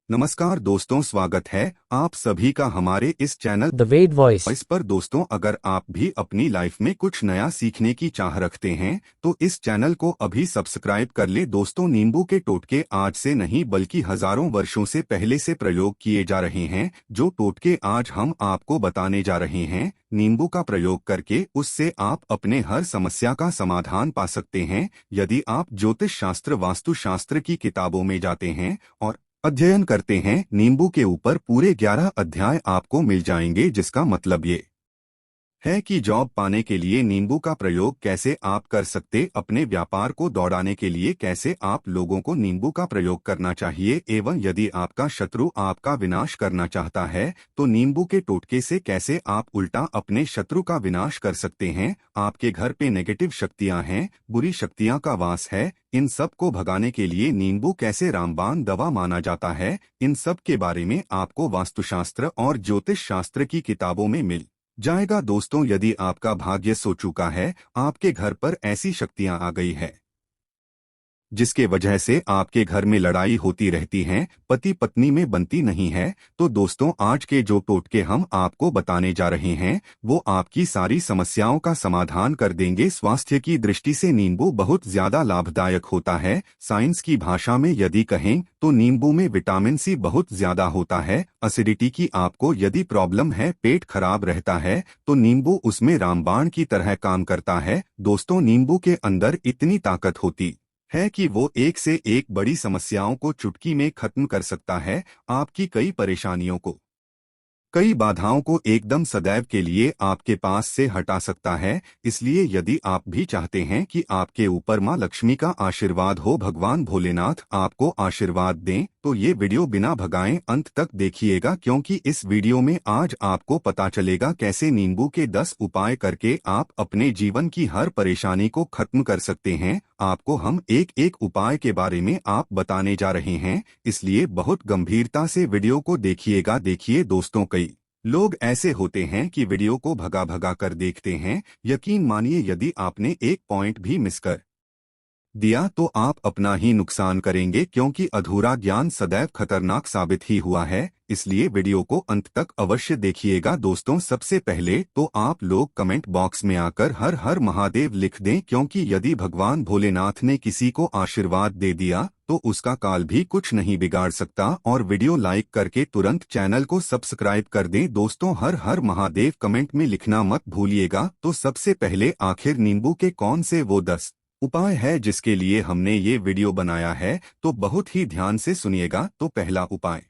नमस्कार दोस्तों, स्वागत है आप सभी का हमारे इस चैनल द वेद वॉइस। इस पर। दोस्तों, अगर आप भी अपनी लाइफ में कुछ नया सीखने की चाह रखते हैं तो इस चैनल को अभी सब्सक्राइब कर ले। दोस्तों, नींबू के टोटके आज से नहीं बल्कि हजारों वर्षों से पहले से प्रयोग किए जा रहे हैं। जो टोटके आज हम आपको बताने जा रहे हैं, नींबू का प्रयोग करके उससे आप अपने हर समस्या का समाधान पा सकते हैं। यदि आप ज्योतिष शास्त्र, वास्तुशास्त्र की किताबों में जाते हैं और अध्ययन करते हैं, नींबू के ऊपर पूरे 11 अध्याय आपको मिल जाएंगे, जिसका मतलब ये है कि जॉब पाने के लिए नींबू का प्रयोग कैसे आप कर सकते, अपने व्यापार को दौड़ाने के लिए कैसे आप लोगों को नींबू का प्रयोग करना चाहिए, एवं यदि आपका शत्रु आपका विनाश करना चाहता है तो नींबू के टोटके से कैसे आप उल्टा अपने शत्रु का विनाश कर सकते हैं। आपके घर पे नेगेटिव शक्तियां हैं, बुरी शक्तियां का वास है, इन सब को भगाने के लिए नींबू कैसे रामबाण दवा माना जाता है, इन सब के बारे में आपको वास्तुशास्त्र और ज्योतिष शास्त्र की किताबों में मिल जाएगा। दोस्तों, यदि आपका भाग्य सो चुका है, आपके घर पर ऐसी शक्तियां आ गई है जिसके वजह से आपके घर में लड़ाई होती रहती है, पति पत्नी में बनती नहीं है, तो दोस्तों आज के जो टोटके हम आपको बताने जा रहे हैं वो आपकी सारी समस्याओं का समाधान कर देंगे। स्वास्थ्य की दृष्टि से नींबू बहुत ज्यादा लाभदायक होता है। साइंस की भाषा में यदि कहें तो नींबू में विटामिन सी बहुत ज्यादा होता है। एसिडिटी की आपको यदि प्रॉब्लम है, पेट खराब रहता है, तो नींबू उसमें रामबाण की तरह काम करता है। दोस्तों, नींबू के अंदर इतनी ताकत होती है कि वो एक से एक बड़ी समस्याओं को चुटकी में खत्म कर सकता है। आपकी कई परेशानियों को, कई बाधाओं को एकदम सदैव के लिए आपके पास से हटा सकता है। इसलिए यदि आप भी चाहते हैं कि आपके ऊपर माँ लक्ष्मी का आशीर्वाद हो, भगवान भोलेनाथ आपको आशीर्वाद दें, तो ये वीडियो बिना भगाएं अंत तक देखिएगा, क्योंकि इस वीडियो में आज आपको पता चलेगा कैसे नींबू के 10 उपाय करके आप अपने जीवन की हर परेशानी को खत्म कर सकते हैं। आपको हम एक एक उपाय के बारे में आप बताने जा रहे हैं, इसलिए बहुत गंभीरता से वीडियो को देखिएगा। देखिए दोस्तों, कई लोग ऐसे होते हैं कि वीडियो को भगा भगा कर देखते हैं। यकीन मानिए, यदि आपने एक पॉइंट भी मिस कर दिया तो आप अपना ही नुकसान करेंगे, क्योंकि अधूरा ज्ञान सदैव खतरनाक साबित ही हुआ है। इसलिए वीडियो को अंत तक अवश्य देखिएगा। दोस्तों, सबसे पहले तो आप लोग कमेंट बॉक्स में आकर हर हर महादेव लिख दें, क्योंकि यदि भगवान भोलेनाथ ने किसी को आशीर्वाद दे दिया तो उसका काल भी कुछ नहीं बिगाड़ सकता। और वीडियो लाइक करके तुरंत चैनल को सब्सक्राइब कर दें। दोस्तों, हर हर महादेव कमेंट में लिखना मत भूलिएगा। तो सबसे पहले, आखिर नींबू के कौन से वो 10 उपाय है जिसके लिए हमने ये वीडियो बनाया है, तो बहुत ही ध्यान से सुनिएगा। तो पहला उपाय,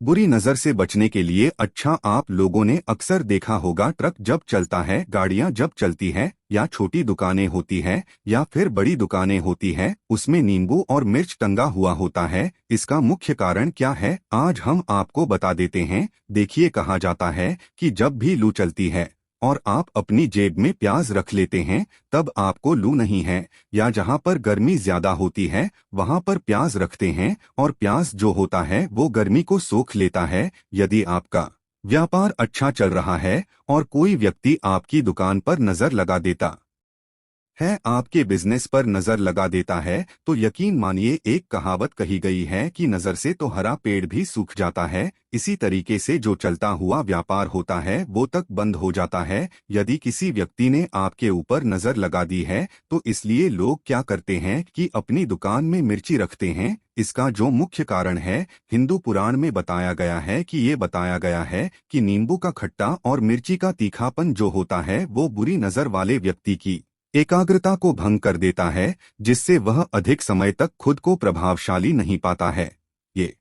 बुरी नजर से बचने के लिए। अच्छा, आप लोगों ने अक्सर देखा होगा, ट्रक जब चलता है, गाड़ियां जब चलती है, या छोटी दुकानें होती है या फिर बड़ी दुकानें होती है, उसमें नींबू और मिर्च टंगा हुआ होता है। इसका मुख्य कारण क्या है, आज हम आपको बता देते हैं। देखिए, कहा जाता है कि जब भी लू चलती है और आप अपनी जेब में प्याज रख लेते हैं, तब आपको लू नहीं है। या जहां पर गर्मी ज्यादा होती है वहां पर प्याज रखते हैं, और प्याज जो होता है वो गर्मी को सोख लेता है। यदि आपका व्यापार अच्छा चल रहा है और कोई व्यक्ति आपकी दुकान पर नजर लगा देता है, आपके बिजनेस पर नजर लगा देता है, तो यकीन मानिए, एक कहावत कही गई है कि नजर से तो हरा पेड़ भी सूख जाता है। इसी तरीके से जो चलता हुआ व्यापार होता है वो तक बंद हो जाता है। यदि किसी व्यक्ति ने आपके ऊपर नजर लगा दी है तो इसलिए लोग क्या करते हैं कि अपनी दुकान में मिर्ची रखते हैं। इसका जो मुख्य कारण है, हिंदू पुराण में बताया गया है कि ये बताया गया है कि नींबू का खट्टा और मिर्ची का तीखापन जो होता है वो बुरी नजर वाले व्यक्ति की एकाग्रता को भंग कर देता है, जिससे वह अधिक समय तक खुद को प्रभावशाली नहीं पाता है। ये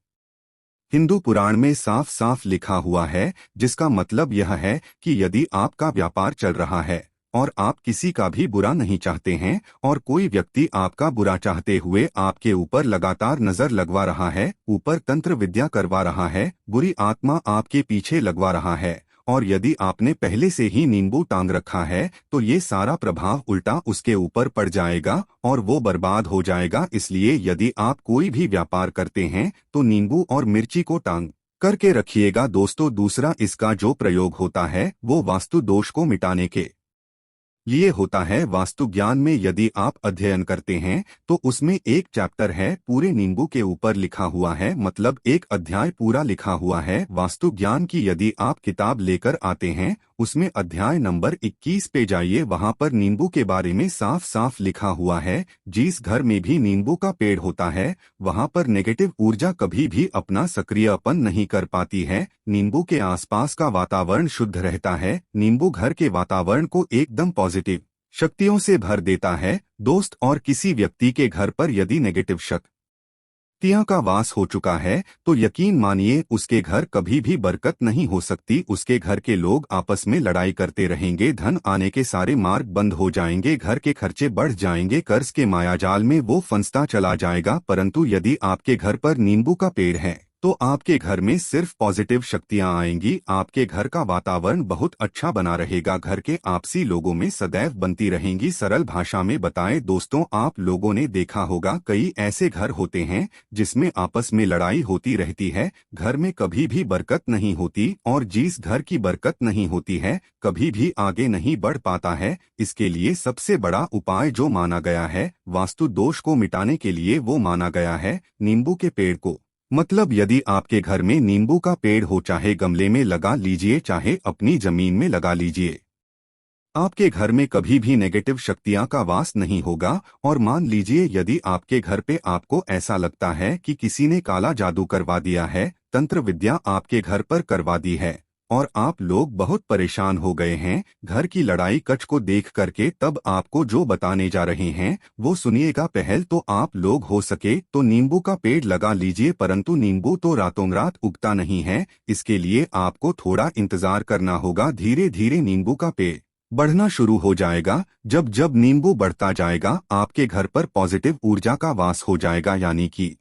हिंदू पुराण में साफ साफ लिखा हुआ है, जिसका मतलब यह है कि यदि आपका व्यापार चल रहा है और आप किसी का भी बुरा नहीं चाहते हैं, और कोई व्यक्ति आपका बुरा चाहते हुए आपके ऊपर लगातार नजर लगवा रहा है, ऊपर तंत्र विद्या करवा रहा है, बुरी आत्मा आपके पीछे लगवा रहा है, और यदि आपने पहले से ही नींबू टांग रखा है, तो ये सारा प्रभाव उल्टा उसके ऊपर पड़ जाएगा और वो बर्बाद हो जाएगा। इसलिए यदि आप कोई भी व्यापार करते हैं तो नींबू और मिर्ची को टांग करके रखिएगा। दोस्तों, दूसरा इसका जो प्रयोग होता है वो वास्तु दोष को मिटाने के लिए होता है। वास्तु ज्ञान में यदि आप अध्ययन करते हैं तो उसमें एक चैप्टर है पूरे नींबू के ऊपर लिखा हुआ है, मतलब एक अध्याय पूरा लिखा हुआ है वास्तु ज्ञान की। यदि आप किताब लेकर आते हैं उसमें अध्याय नंबर 21 पे जाइए, वहां पर नींबू के बारे में साफ साफ लिखा हुआ है। जिस घर में भी नींबू का पेड़ होता है वहां पर नेगेटिव ऊर्जा कभी भी अपना सक्रियपन नहीं कर पाती है। नींबू के आसपास का वातावरण शुद्ध रहता है। नींबू घर के वातावरण को एकदम पॉजिटिव शक्तियों से भर देता है दोस्त। और किसी व्यक्ति के घर पर यदि नेगेटिव शक्तियां का वास हो चुका है तो यकीन मानिए उसके घर कभी भी बरकत नहीं हो सकती। उसके घर के लोग आपस में लड़ाई करते रहेंगे, धन आने के सारे मार्ग बंद हो जाएंगे, घर के खर्चे बढ़ जाएंगे, कर्ज के मायाजाल में वो फंसता चला जाएगा। परंतु यदि आपके घर पर नींबू का पेड़ है तो आपके घर में सिर्फ पॉजिटिव शक्तियां आएंगी। आपके घर का वातावरण बहुत अच्छा बना रहेगा, घर के आपसी लोगों में सदैव बनती रहेंगी। सरल भाषा में बताएं दोस्तों, आप लोगों ने देखा होगा कई ऐसे घर होते हैं जिसमें आपस में लड़ाई होती रहती है, घर में कभी भी बरकत नहीं होती, और जिस घर की बरकत नहीं होती है कभी भी आगे नहीं बढ़ पाता है। इसके लिए सबसे बड़ा उपाय जो माना गया है वास्तु दोष को मिटाने के लिए, वो माना गया है नींबू के पेड़ को। मतलब यदि आपके घर में नींबू का पेड़ हो, चाहे गमले में लगा लीजिए चाहे अपनी जमीन में लगा लीजिए, आपके घर में कभी भी नेगेटिव शक्तियां का वास नहीं होगा। और मान लीजिए यदि आपके घर पे आपको ऐसा लगता है कि किसी ने काला जादू करवा दिया है, तंत्र विद्या आपके घर पर करवा दी है और आप लोग बहुत परेशान हो गए हैं घर की लड़ाई कच को देख करके, तब आपको जो बताने जा रहे हैं वो सुनिएगा। पहल तो आप लोग हो सके तो नींबू का पेड़ लगा लीजिए, परंतु नींबू तो रातों रात उगता नहीं है। इसके लिए आपको थोड़ा इंतजार करना होगा। धीरे धीरे नींबू का पेड़ बढ़ना शुरू हो जाएगा। जब जब नींबू बढ़ता जाएगा आपके घर पर पॉजिटिव ऊर्जा का वास हो जाएगा, यानी कि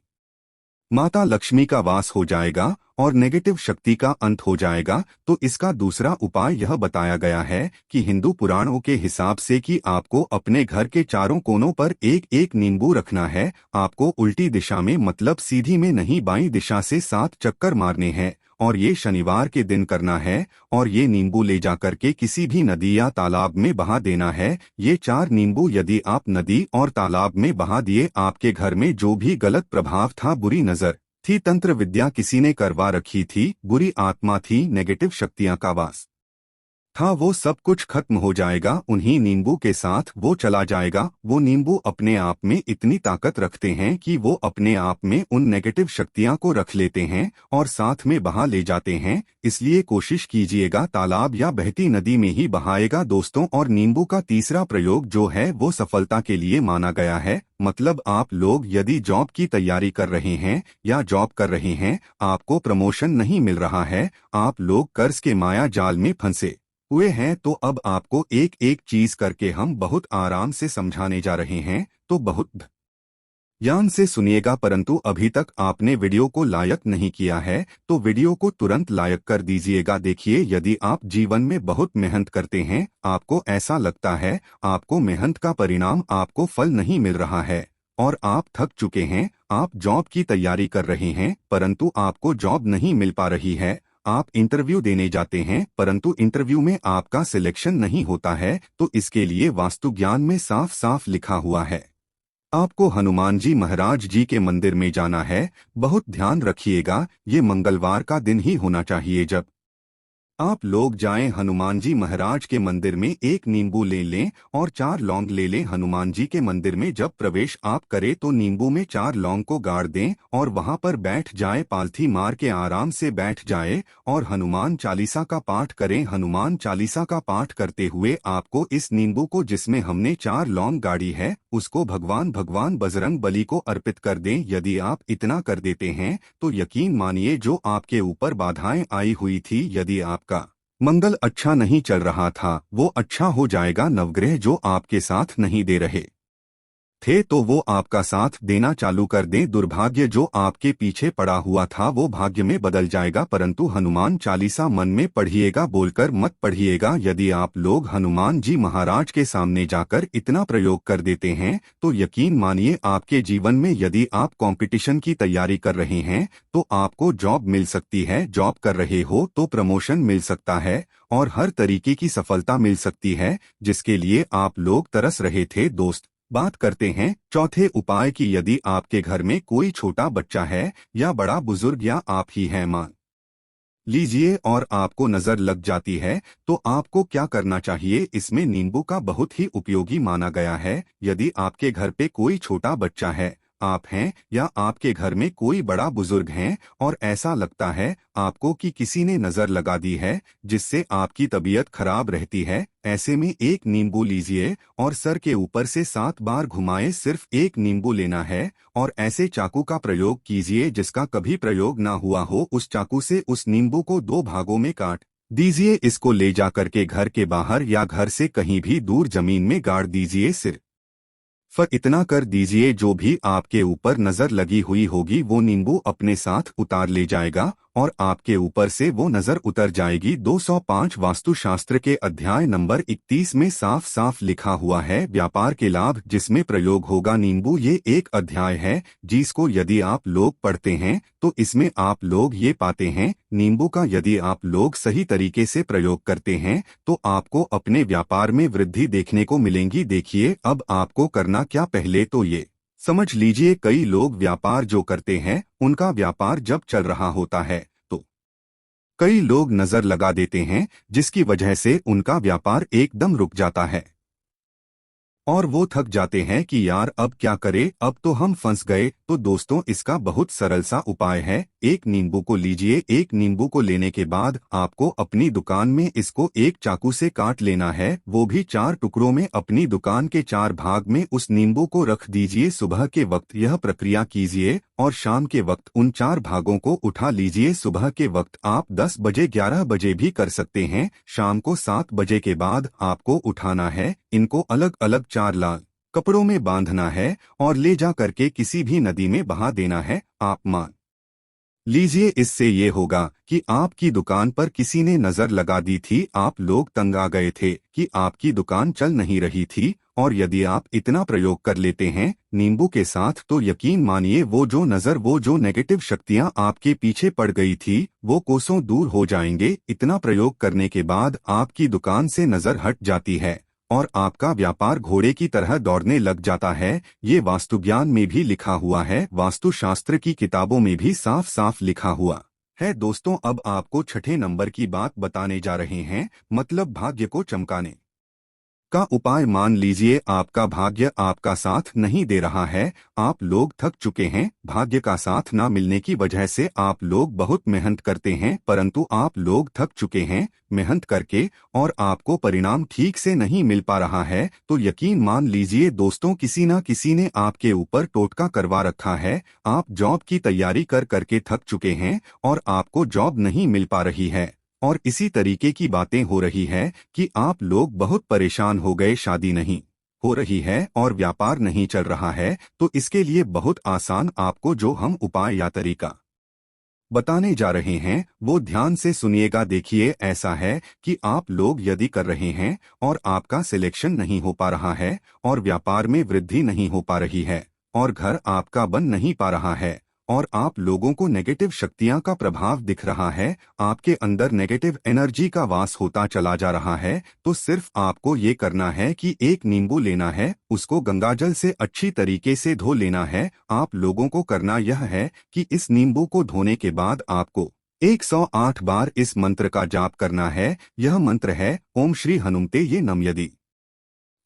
माता लक्ष्मी का वास हो जाएगा और नेगेटिव शक्ति का अंत हो जाएगा। तो इसका दूसरा उपाय यह बताया गया है कि हिंदू पुराणों के हिसाब से कि आपको अपने घर के चारों कोनों पर एक एक नींबू रखना है। आपको उल्टी दिशा में, मतलब सीधी में नहीं, बाईं दिशा से 7 चक्कर मारने हैं और ये शनिवार के दिन करना है। और ये नींबू ले जाकर के किसी भी नदी या तालाब में बहा देना है। ये 4 नींबू यदि आप नदी और तालाब में बहा दिए, आपके घर में जो भी गलत प्रभाव था, बुरी नजर थी, तंत्र विद्या किसी ने करवा रखी थी, बुरी आत्मा थी, नेगेटिव शक्तियां का वास था, वो सब कुछ खत्म हो जाएगा। उन्हीं नींबू के साथ वो चला जाएगा। वो नींबू अपने आप में इतनी ताकत रखते हैं कि वो अपने आप में उन नेगेटिव शक्तियां को रख लेते हैं और साथ में बहा ले जाते हैं। इसलिए कोशिश कीजिएगा तालाब या बहती नदी में ही बहाएगा दोस्तों। और नींबू का तीसरा प्रयोग जो है वो सफलता के लिए माना गया है। मतलब आप लोग यदि जॉब की तैयारी कर रहे हैं या जॉब कर रहे हैं, आपको प्रमोशन नहीं मिल रहा है, आप लोग कर्ज के माया जाल में फंसे हुए हैं, तो अब आपको एक एक चीज करके हम बहुत आराम से समझाने जा रहे हैं। तो बहुत ध्यान से सुनिएगा। परंतु अभी तक आपने वीडियो को लाइक नहीं किया है तो वीडियो को तुरंत लाइक कर दीजिएगा। देखिए, यदि आप जीवन में बहुत मेहनत करते हैं, आपको ऐसा लगता है आपको मेहनत का परिणाम, आपको फल नहीं मिल रहा है और आप थक चुके हैं, आप जॉब की तैयारी कर रहे हैं परंतु आपको जॉब नहीं मिल पा रही है, आप इंटरव्यू देने जाते हैं परंतु इंटरव्यू में आपका सिलेक्शन नहीं होता है, तो इसके लिए वास्तु ज्ञान में साफ साफ लिखा हुआ है आपको हनुमान जी महाराज जी के मंदिर में जाना है। बहुत ध्यान रखिएगा, ये मंगलवार का दिन ही होना चाहिए। जब आप लोग जाएं हनुमान जी महाराज के मंदिर में, एक नींबू ले लें और 4 लौंग ले लें। हनुमान जी के मंदिर में जब प्रवेश आप करें तो नींबू में 4 लौंग को गाड़ दें और वहां पर बैठ जाए, पालथी मार के आराम से बैठ जाए और हनुमान चालीसा का पाठ करें। हनुमान चालीसा का पाठ करते हुए आपको इस नींबू को, जिसमें हमने 4 लौंग गाड़ी है, उसको भगवान बजरंग बली को अर्पित कर दें। यदि आप इतना कर देते हैं तो यकीन मानिए जो आपके ऊपर बाधाएं आई हुई थी, यदि आपका मंगल अच्छा नहीं चल रहा था, वो अच्छा हो जाएगा। नवग्रह जो आपके साथ नहीं दे रहे थे तो वो आपका साथ देना चालू कर दें। दुर्भाग्य जो आपके पीछे पड़ा हुआ था वो भाग्य में बदल जाएगा। परंतु हनुमान चालीसा मन में पढ़िएगा, बोलकर मत पढ़िएगा। यदि आप लोग हनुमान जी महाराज के सामने जाकर इतना प्रयोग कर देते हैं तो यकीन मानिए आपके जीवन में, यदि आप कंपटीशन की तैयारी कर रहे हैं तो आपको जॉब मिल सकती है, जॉब कर रहे हो तो प्रमोशन मिल सकता है और हर तरीके की सफलता मिल सकती है जिसके लिए आप लोग तरस रहे थे। दोस्त, बात करते हैं चौथे उपाय की। यदि आपके घर में कोई छोटा बच्चा है या बड़ा बुजुर्ग या आप ही हैं, मान लीजिए, और आपको नजर लग जाती है तो आपको क्या करना चाहिए। इसमें नींबू का बहुत ही उपयोगी माना गया है। यदि आपके घर पे कोई छोटा बच्चा है, आप हैं या आपके घर में कोई बड़ा बुजुर्ग हैं और ऐसा लगता है आपको कि किसी ने नजर लगा दी है जिससे आपकी तबीयत खराब रहती है, ऐसे में एक नींबू लीजिए और सर के ऊपर से 7 बार घुमाएं। सिर्फ एक नींबू लेना है और ऐसे चाकू का प्रयोग कीजिए जिसका कभी प्रयोग ना हुआ हो। उस चाकू से उस नींबू को 2 भागों में काट दीजिए। इसको ले जाकर के घर के बाहर या घर से कहीं भी दूर जमीन में गाड़ दीजिए। सिर्फ इतना कर दीजिए, जो भी आपके ऊपर नजर लगी हुई होगी वो नींबू अपने साथ उतार ले जाएगा और आपके ऊपर से वो नजर उतर जाएगी। 205 वास्तुशास्त्र के अध्याय नंबर 31 में साफ साफ लिखा हुआ है, व्यापार के लाभ जिसमें प्रयोग होगा नींबू। ये एक अध्याय है जिसको यदि आप लोग पढ़ते हैं तो इसमें आप लोग ये पाते हैं, नींबू का यदि आप लोग सही तरीके से प्रयोग करते हैं तो आपको अपने व्यापार में वृद्धि देखने को मिलेंगी। देखिए अब आपको करना क्या, पहले तो ये समझ लीजिए कई लोग व्यापार जो करते हैं उनका व्यापार जब चल रहा होता है तो कई लोग नजर लगा देते हैं जिसकी वजह से उनका व्यापार एकदम रुक जाता है और वो थक जाते हैं कि यार अब क्या करें, अब तो हम फंस गए। तो दोस्तों इसका बहुत सरल सा उपाय है, एक नींबू को लीजिए। एक नींबू को लेने के बाद आपको अपनी दुकान में इसको एक चाकू से काट लेना है, वो भी 4 टुकड़ों में। अपनी दुकान के 4 भाग में उस नींबू को रख दीजिए। सुबह के वक्त यह प्रक्रिया कीजिए और शाम के वक्त उन 4 भागों को उठा लीजिए। सुबह के वक्त आप 10 बजे 11 बजे भी कर सकते हैं, शाम को 7 बजे के बाद आपको उठाना है। इनको अलग अलग 4 लाल कपड़ों में बांधना है और ले जा करके किसी भी नदी में बहा देना है। आप मान लीजिए इससे ये होगा कि आपकी दुकान पर किसी ने नजर लगा दी थी, आप लोग तंग आ गए थे कि आपकी दुकान चल नहीं रही थी। और यदि आप इतना प्रयोग कर लेते हैं नींबू के साथ तो यकीन मानिए वो जो नजर, वो जो नेगेटिव शक्तियां आपके पीछे पड़ गई थी वो कोसों दूर हो जाएंगे। इतना प्रयोग करने के बाद आपकी दुकान से नजर हट जाती है और आपका व्यापार घोड़े की तरह दौड़ने लग जाता है। ये वास्तुज्ञान में भी लिखा हुआ है, वास्तुशास्त्र की किताबों में भी साफ साफ लिखा हुआ है। दोस्तों अब आपको छठे नंबर की बात बताने जा रहे हैं, मतलब भाग्य को चमकाने का उपाय। मान लीजिए आपका भाग्य आपका साथ नहीं दे रहा है, आप लोग थक चुके हैं, भाग्य का साथ ना मिलने की वजह से आप लोग बहुत मेहनत करते हैं परंतु आप लोग थक चुके हैं मेहनत करके और आपको परिणाम ठीक से नहीं मिल पा रहा है। तो यकीन मान लीजिए दोस्तों किसी न किसी ने आपके ऊपर टोटका करवा रखा है। आप जॉब की तैयारी कर करके थक चुके हैं और आपको जॉब नहीं मिल पा रही है और इसी तरीके की बातें हो रही है कि आप लोग बहुत परेशान हो गए, शादी नहीं हो रही है और व्यापार नहीं चल रहा है। तो इसके लिए बहुत आसान आपको जो हम उपाय या तरीका बताने जा रहे हैं वो ध्यान से सुनिएगा। देखिए ऐसा है कि आप लोग यदि कर रहे हैं और आपका सिलेक्शन नहीं हो पा रहा है और व्यापार में वृद्धि नहीं हो पा रही है और घर आपका बन नहीं पा रहा है और आप लोगों को नेगेटिव शक्तियां का प्रभाव दिख रहा है, आपके अंदर नेगेटिव एनर्जी का वास होता चला जा रहा है, तो सिर्फ आपको ये करना है कि एक नींबू लेना है, उसको गंगाजल से अच्छी तरीके से धो लेना है। आप लोगों को करना यह है कि इस नींबू को धोने के बाद आपको 108 बार इस मंत्र का जाप करना है। यह मंत्र है ओम श्री हनुमते ये नम। यदि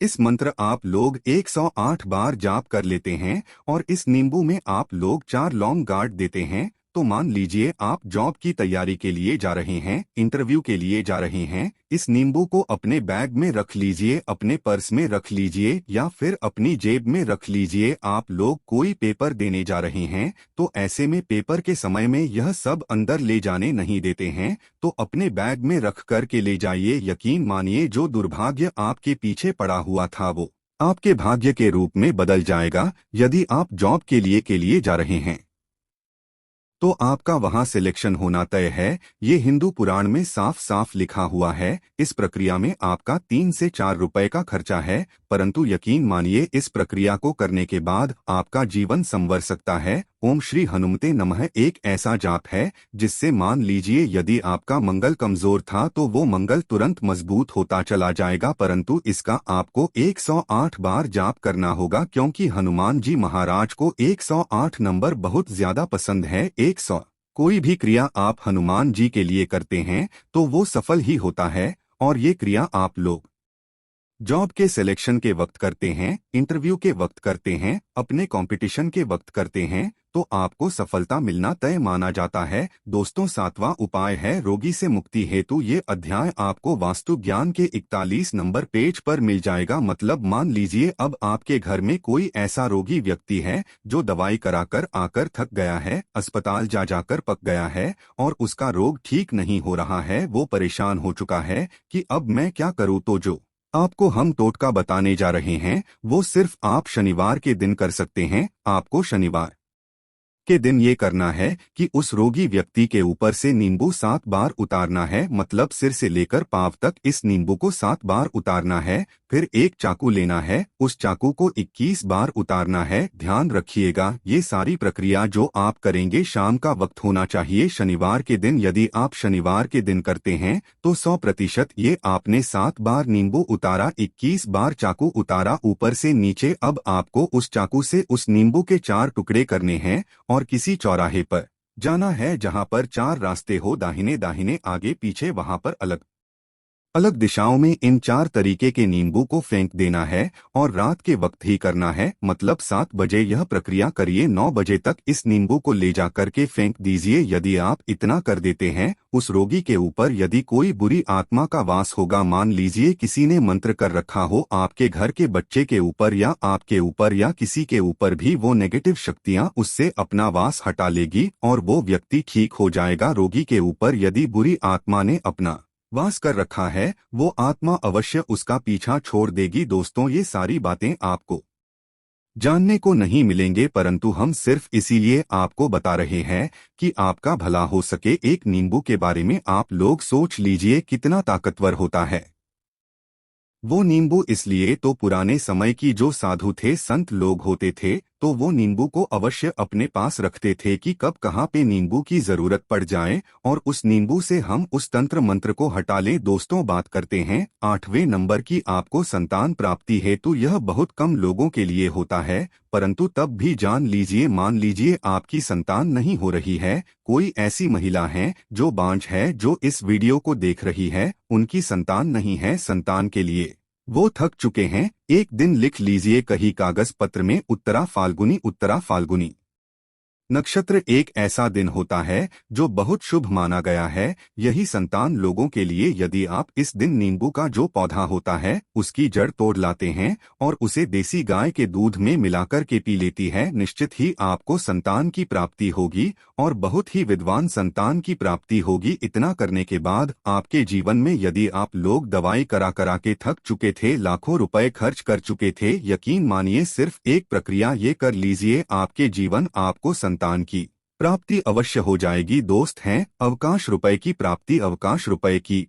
इस मंत्र आप लोग 108 बार जाप कर लेते हैं और इस नींबू में आप लोग 4 लौंग गाड़ देते हैं तो मान लीजिए आप जॉब की तैयारी के लिए जा रहे हैं, इंटरव्यू के लिए जा रहे हैं, इस नींबू को अपने बैग में रख लीजिए, अपने पर्स में रख लीजिए या फिर अपनी जेब में रख लीजिए। आप लोग कोई पेपर देने जा रहे हैं तो ऐसे में पेपर के समय में यह सब अंदर ले जाने नहीं देते हैं, तो अपने बैग में रख कर के ले जाइए। यकीन मानिए जो दुर्भाग्य आपके पीछे पड़ा हुआ था वो आपके भाग्य के रूप में बदल जाएगा। यदि आप जॉब के लिए जा रहे हैं तो आपका वहां सिलेक्शन होना तय है। ये हिंदू पुराण में साफ साफ लिखा हुआ है। इस प्रक्रिया में आपका 3 से 4 रुपए का खर्चा है, परंतु यकीन मानिए इस प्रक्रिया को करने के बाद आपका जीवन संवर सकता है। ओम श्री हनुमते नमः एक ऐसा जाप है जिससे मान लीजिए यदि आपका मंगल कमजोर था तो वो मंगल तुरंत मजबूत होता चला जाएगा, परंतु इसका आपको 108 बार जाप करना होगा, क्योंकि हनुमान जी महाराज को 108 नंबर बहुत ज्यादा पसंद है। 100 कोई भी क्रिया आप हनुमान जी के लिए करते हैं तो वो सफल ही होता है। और ये क्रिया आप लोग जॉब के सिलेक्शन के वक्त करते हैं, इंटरव्यू के वक्त करते हैं, अपने कंपटीशन के वक्त करते हैं, तो आपको सफलता मिलना तय माना जाता है। दोस्तों, 7वां उपाय है रोगी से मुक्ति हेतु। ये अध्याय आपको वास्तु ज्ञान के 41 नंबर पेज पर मिल जाएगा। मतलब मान लीजिए अब आपके घर में कोई ऐसा रोगी व्यक्ति है जो दवाई कराकर आकर थक गया है, अस्पताल जा जाकर पक गया है और उसका रोग ठीक नहीं हो रहा है। वो परेशान हो चुका है कि अब मैं क्या करूँ। तो जो आपको हम टोटका बताने जा रहे हैं वो सिर्फ आप शनिवार के दिन कर सकते हैं। आपको शनिवार के दिन ये करना है कि उस रोगी व्यक्ति के ऊपर से नींबू 7 बार उतारना है। मतलब सिर से लेकर पांव तक इस नींबू को 7 बार उतारना है। फिर एक चाकू लेना है, उस चाकू को 21 बार उतारना है। ध्यान रखिएगा ये सारी प्रक्रिया जो आप करेंगे शाम का वक्त होना चाहिए शनिवार के दिन। यदि आप शनिवार के दिन करते हैं तो 100% ये आपने 7 बार नींबू उतारा, 21 बार चाकू उतारा ऊपर से नीचे। अब आपको उस चाकू से उस नींबू के 4 टुकड़े करने हैं और किसी चौराहे पर जाना है जहां पर 4 रास्ते हो, दाहिने दाहिने आगे पीछे, वहां पर अलग अलग दिशाओं में इन 4 तरीके के नींबू को फेंक देना है और रात के वक्त ही करना है। मतलब 7 बजे यह प्रक्रिया करिए, 9 बजे तक इस नींबू को ले जा करके फेंक दीजिए। यदि आप इतना कर देते हैं उस रोगी के ऊपर यदि कोई बुरी आत्मा का वास होगा, मान लीजिए किसी ने मंत्र कर रखा हो आपके घर के बच्चे के ऊपर या आपके ऊपर या किसी के ऊपर भी, वो नेगेटिव शक्तियां उससे अपना वास हटा लेगी और वो व्यक्ति ठीक हो जाएगा। रोगी के ऊपर यदि बुरी आत्मा ने अपना वास कर रखा है वो आत्मा अवश्य उसका पीछा छोड़ देगी। दोस्तों, ये सारी बातें आपको जानने को नहीं मिलेंगे, परंतु हम सिर्फ इसीलिए आपको बता रहे हैं कि आपका भला हो सके। एक नींबू के बारे में आप लोग सोच लीजिए कितना ताकतवर होता है वो नींबू। इसलिए तो पुराने समय की जो साधु थे, संत लोग होते थे, तो वो नींबू को अवश्य अपने पास रखते थे कि कब कहाँ पे नींबू की जरूरत पड़ जाए और उस नींबू से हम उस तंत्र मंत्र को हटा लें। दोस्तों, बात करते हैं 8वें नंबर की। आपको संतान प्राप्ति हेतु यह बहुत कम लोगों के लिए होता है, परंतु तब भी जान लीजिए, मान लीजिए आपकी संतान नहीं हो रही है, कोई ऐसी महिला है जो बांझ है जो इस वीडियो को देख रही है, उनकी संतान नहीं है, संतान के लिए वो थक चुके हैं। एक दिन लिख लीजिए कहीं कागज पत्र में उत्तरा फाल्गुनी। उत्तरा फाल्गुनी नक्षत्र एक ऐसा दिन होता है जो बहुत शुभ माना गया है यही संतान लोगों के लिए। यदि आप इस दिन नींबू का जो पौधा होता है उसकी जड़ तोड़ लाते हैं और उसे देसी गाय के दूध में मिलाकर के पी लेती है, निश्चित ही आपको संतान की प्राप्ति होगी और बहुत ही विद्वान संतान की प्राप्ति होगी। इतना करने के बाद आपके जीवन में यदि आप लोग दवाई करा करा के थक चुके थे, लाखों रुपए खर्च कर चुके थे, यकीन मानिए सिर्फ एक प्रक्रिया ये कर लीजिए, आपके जीवन आपको संतान की प्राप्ति अवश्य हो जाएगी। दोस्त हैं अवकाश रुपए की प्राप्ति, अवकाश रुपए की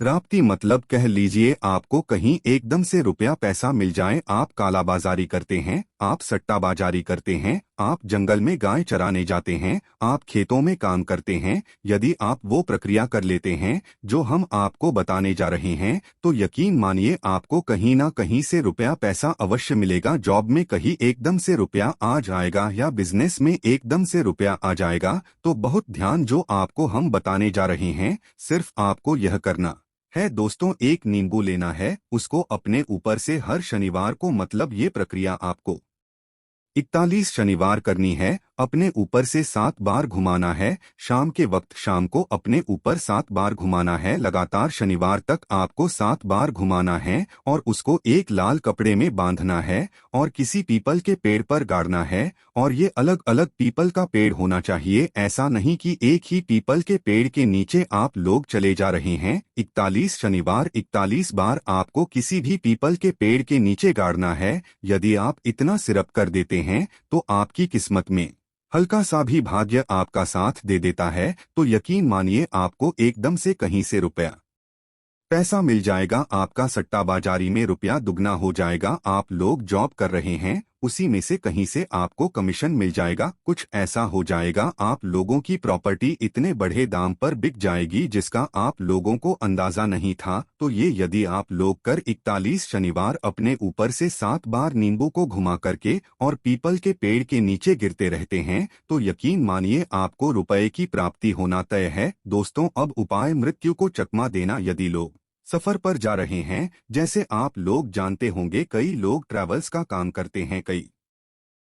प्राप्ति मतलब कह लीजिए आपको कहीं एकदम से रुपया पैसा मिल जाए। आप कालाबाजारी करते हैं, आप सट्टाबाजारी करते हैं, आप जंगल में गाय चराने जाते हैं, आप खेतों में काम करते हैं, यदि आप वो प्रक्रिया कर लेते हैं जो हम आपको बताने जा रहे हैं तो यकीन मानिए आपको कहीं ना कहीं से रुपया पैसा अवश्य मिलेगा। जॉब में कहीं एकदम से रुपया आ जाएगा या बिजनेस में एकदम से रुपया आ जाएगा। तो बहुत ध्यान, जो आपको हम बताने जा रहे हैं सिर्फ आपको यह करना है। दोस्तों, एक नींबू लेना है, उसको अपने ऊपर से हर शनिवार को, मतलब ये प्रक्रिया आपको 41 शनिवार करनी है, अपने ऊपर से 7 बार घुमाना है। शाम के वक्त शाम को अपने ऊपर 7 बार घुमाना है। लगातार शनिवार तक आपको 7 बार घुमाना है और उसको एक लाल कपड़े में बांधना है और किसी पीपल के पेड़ पर गाड़ना है। और ये अलग अलग पीपल का पेड़ होना चाहिए, ऐसा नहीं कि एक ही पीपल के पेड़ के नीचे आप लोग चले जा रहे हैं। 41 शनिवार 41 बार आपको किसी भी पीपल के पेड़ के नीचे गाड़ना है। यदि आप इतना सिरप कर देते हैं तो आपकी किस्मत में हल्का सा भी भाग्य आपका साथ दे देता है, तो यकीन मानिए आपको एकदम से कहीं से रुपया पैसा मिल जाएगा। आपका सट्टाबाजारी में रुपया दुगना हो जाएगा। आप लोग जॉब कर रहे हैं, उसी में से कहीं से आपको कमीशन मिल जाएगा। कुछ ऐसा हो जाएगा, आप लोगों की प्रॉपर्टी इतने बढ़े दाम पर बिक जाएगी जिसका आप लोगों को अंदाजा नहीं था। तो ये यदि आप लोग कर 41 शनिवार अपने ऊपर से 7 बार नींबू को घुमा करके और पीपल के पेड़ के नीचे गिरते रहते हैं, तो यकीन मानिए आपको रुपए की प्राप्ति होना तय है। दोस्तों, अब उपाय मृत्यु को चकमा देना। यदि लोग सफर पर जा रहे हैं, जैसे आप लोग जानते होंगे कई लोग ट्रैवल्स का काम करते हैं, कई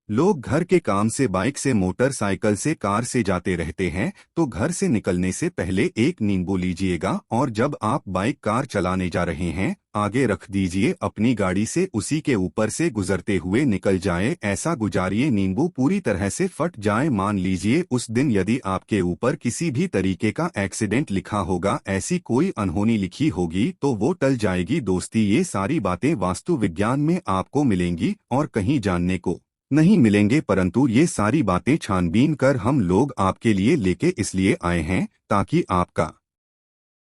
लोग घर के काम से बाइक से मोटरसाइकिल से कार से जाते रहते हैं, तो घर से निकलने से पहले एक नींबू लीजिएगा और जब आप बाइक कार चलाने जा रहे हैं आगे रख दीजिए अपनी गाड़ी से, उसी के ऊपर से गुजरते हुए निकल जाए। ऐसा गुजारिए नींबू पूरी तरह से फट जाए। मान लीजिए उस दिन यदि आपके ऊपर किसी भी तरीके का एक्सीडेंट लिखा होगा, ऐसी कोई अनहोनी लिखी होगी, तो वो टल जाएगी। दोस्ती, ये सारी बातें वास्तु विज्ञान में आपको मिलेंगी और कहीं जानने को नहीं मिलेंगे, परंतु ये सारी बातें छानबीन कर हम लोग आपके लिए लेके इसलिए आए हैं ताकि आपका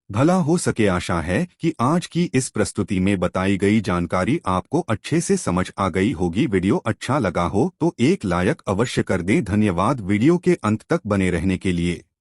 भला हो सके। आशा है कि आज की इस प्रस्तुति में बताई गई जानकारी आपको अच्छे से समझ आ गई होगी। वीडियो अच्छा लगा हो तो एक लाइक अवश्य कर दें। धन्यवाद वीडियो के अंत तक बने रहने के लिए।